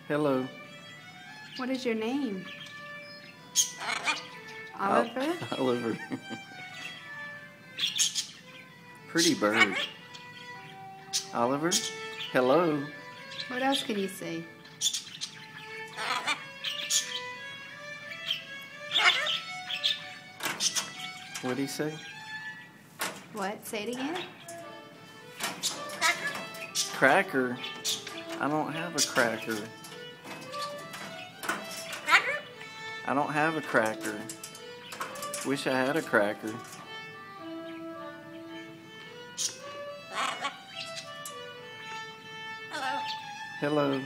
Hello. What is your name? Oliver? Oliver. Pretty bird. Oliver? Hello. What else can you say? What'd he say? What? Say it again? Cracker? I don't have a cracker. I don't have a cracker. Wish I had a cracker. Hello. Hello.